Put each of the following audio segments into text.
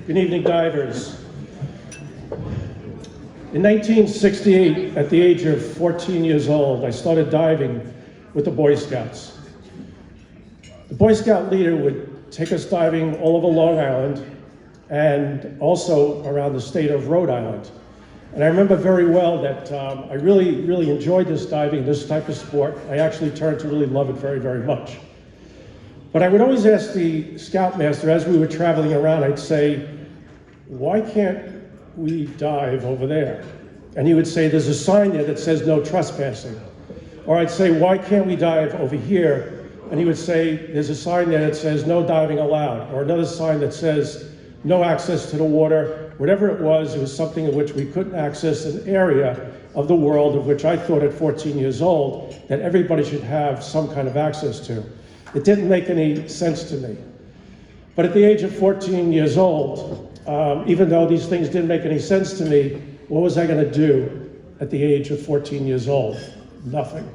Good evening, divers. In 1968, at the age of 14 years old, I started diving with the Boy Scouts. The Boy Scout leader would take us diving all over Long Island and also around the state of Rhode Island. And I remember very well that I really enjoyed this diving, this type of sport. I actually turned to really love it very much. But I would always ask the Scoutmaster as we were traveling around, I'd say, why can't we dive over there? And he would say, there's a sign there that says no trespassing. Or I'd say, why can't we dive over here? And he would say, there's a sign there that says no diving allowed. Or another sign that says no access to the water. Whatever it was something in which we couldn't access an area of the world of which I thought at 14 years old that everybody should have some kind of access to. It didn't make any sense to me. But at the age of 14 years old, even though these things didn't make any sense to me, what was I going to do at the age of 14 years old? Nothing.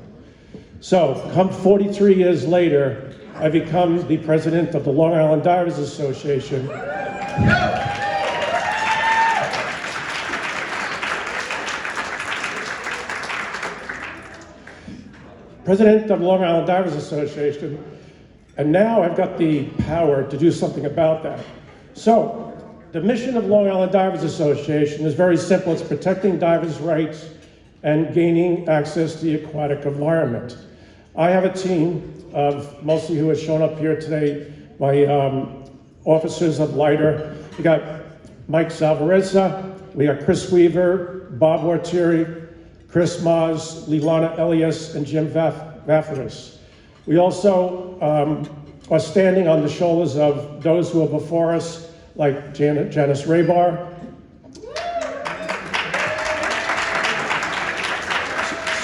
So, come 43 years later, I become the president of the Long Island Divers Association. President of the Long Island Divers Association, and now I've got the power to do something about that. So, the mission of Long Island Divers Association is very simple. It's protecting divers' rights and gaining access to the aquatic environment. I have a team of mostly who has shown up here today, my officers of lighter. We got Mike Salvarezza, we got Chris Weaver, Bob Ortieri, Chris Maz, Lilana Elias, and Jim Vafaris. We also are standing on the shoulders of those who are before us, like Janice Raybar,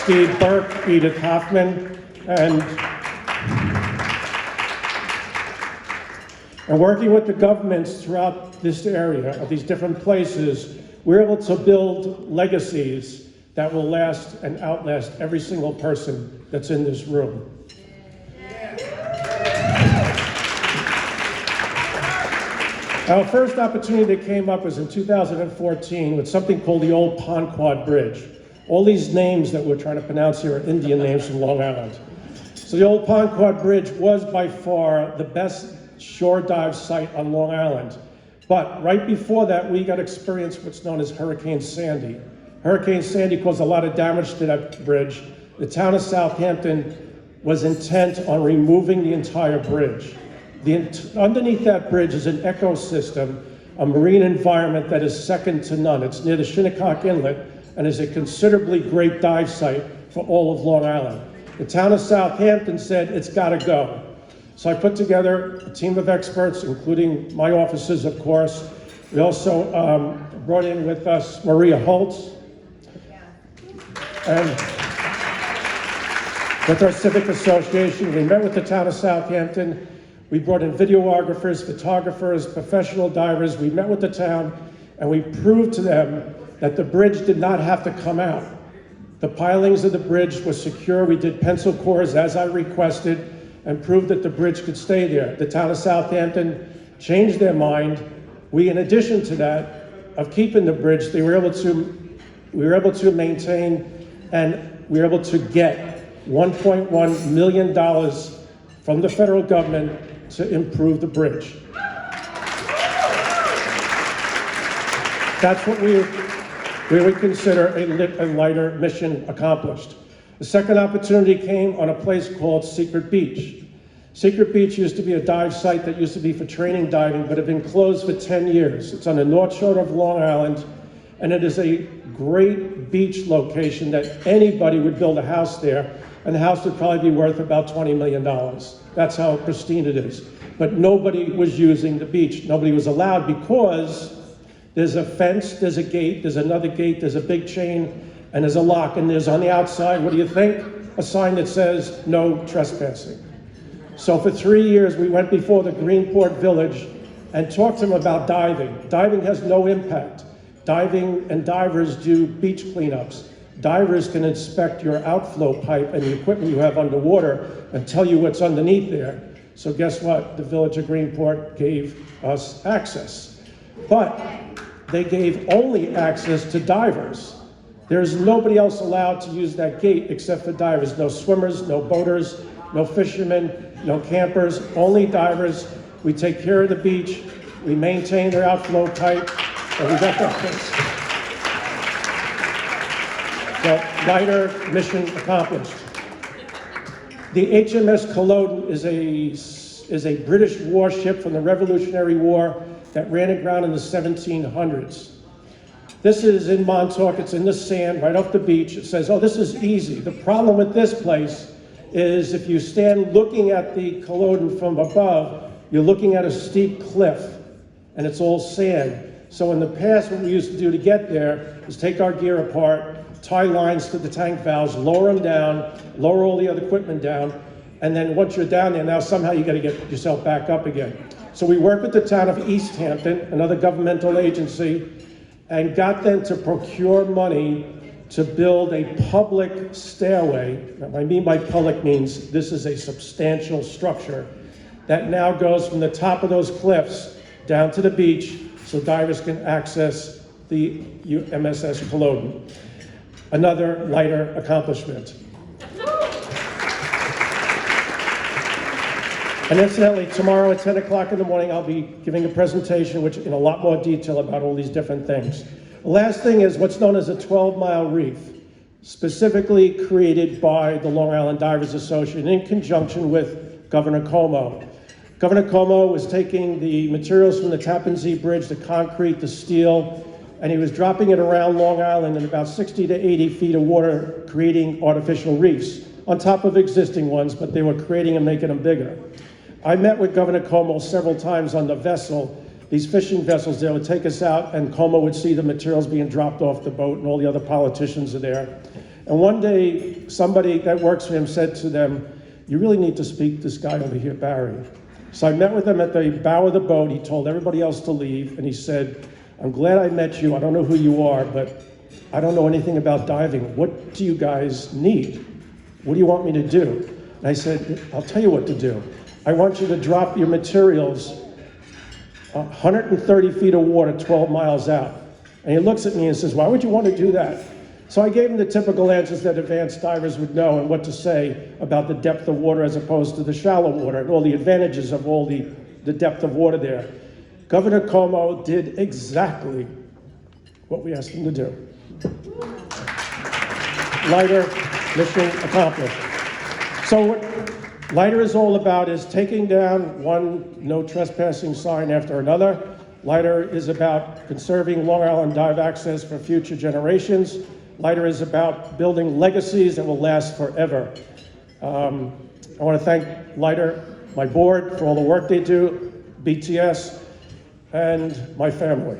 Steve Burke, Edith Hoffman, and working with the governments throughout this area of these different places, we're able to build legacies that will last and outlast every single person that's in this room. Our first opportunity that came up was in 2014 with something called the Old Ponquod Bridge. All these names that we're trying to pronounce here are Indian names from Long Island. So the Old Ponquod Bridge was by far the best shore dive site on Long Island. But right before that, we got experienced what's known as Hurricane Sandy. Hurricane Sandy caused a lot of damage to that bridge. The town of Southampton was intent on removing the entire bridge. Underneath that bridge is an ecosystem, a marine environment that is second to none. It's near the Shinnecock Inlet and is a considerably great dive site for all of Long Island. The town of Southampton said it's got to go. So I put together a team of experts, including my officers, of course. We also brought in with us Maria Holtz, and with our civic association. We met with the town of Southampton. We brought in videographers, photographers, professional divers. We met with the town, and we proved to them that the bridge did not have to come out. The pilings of the bridge were secure. We did pencil cores as I requested and proved that the bridge could stay there. The town of Southampton changed their mind. We, in addition to that, of keeping the bridge, we were able to maintain, and we were able to get $1.1 million from the federal government to improve the bridge. That's what we would consider a lighter mission accomplished. The second opportunity came on a place called Secret Beach. Secret Beach used to be a dive site that used to be for training diving, but had been closed for 10 years. It's on the North Shore of Long Island, and it is a great beach location that anybody would build a house there, and the house would probably be worth about $20 million. That's how pristine it is. But nobody was using the beach. Nobody was allowed because there's a fence, there's a gate, there's another gate, there's a big chain, and there's a lock, and there's on the outside, what do you think? A sign that says no trespassing. So for 3 years, we went before the Greenport Village and talked to them about diving. Diving has no impact. Diving and divers do beach cleanups. divers can inspect your outflow pipe and the equipment you have underwater and tell you what's underneath there. So guess what? The Village of Greenport gave us access. But they gave only access to divers. There's nobody else allowed to use that gate except for divers. No swimmers, no boaters, no fishermen, no campers, only divers. We take care of the beach, we maintain their outflow pipe, and we got that fixed. So, lighter, mission accomplished. The HMS Culloden is a British warship from the Revolutionary War that ran aground in the 1700s. This is in Montauk, it's in the sand, right off the beach. It says, oh, this is easy. The problem with this place is if you stand looking at the Culloden from above, you're looking at a steep cliff, and it's all sand. So in the past, what we used to do to get there is take our gear apart, tie lines to the tank valves, lower them down, lower all the other equipment down, and then once you're down there, now somehow you gotta get yourself back up again. So we worked with the town of East Hampton, another governmental agency, and got them to procure money to build a public stairway. Now, what I mean by public means this is a substantial structure that now goes from the top of those cliffs down to the beach so divers can access the MSS Culloden. Another lighter accomplishment. And incidentally, tomorrow at 10 o'clock in the morning, I'll be giving a presentation which in a lot more detail about all these different things. The last thing is what's known as a 12-mile reef, specifically created by the Long Island Divers Association in conjunction with Governor Cuomo. Governor Cuomo was taking the materials from the Tappan Zee Bridge, the concrete, the steel, and he was dropping it around Long Island in about 60 to 80 feet of water, creating artificial reefs on top of existing ones, but they were creating and making them bigger. I met with Governor Cuomo several times on the vessel, these fishing vessels. They would take us out and Cuomo would see the materials being dropped off the boat and all the other politicians are there. And one day, somebody that works for him said to them, you really need to speak to this guy over here, Barry. So I met with him at the bow of the boat. He told everybody else to leave and he said, I'm glad I met you. I don't know who you are, but I don't know anything about diving. What do you guys need? What do you want me to do? And I said, I'll tell you what to do. I want you to drop your materials 130 feet of water 12 miles out. And he looks at me and says, why would you want to do that? So I gave him the typical answers that advanced divers would know and what to say about the depth of water as opposed to the shallow water and all the advantages of all the depth of water there. Governor Cuomo did exactly what we asked him to do. Lighter, mission accomplished. So what Lighter is all about is taking down one no trespassing sign after another. Lighter is about conserving Long Island dive access for future generations. Lighter is about building legacies that will last forever. I want to thank Lighter, my board, for all the work they do, BTS, and my family.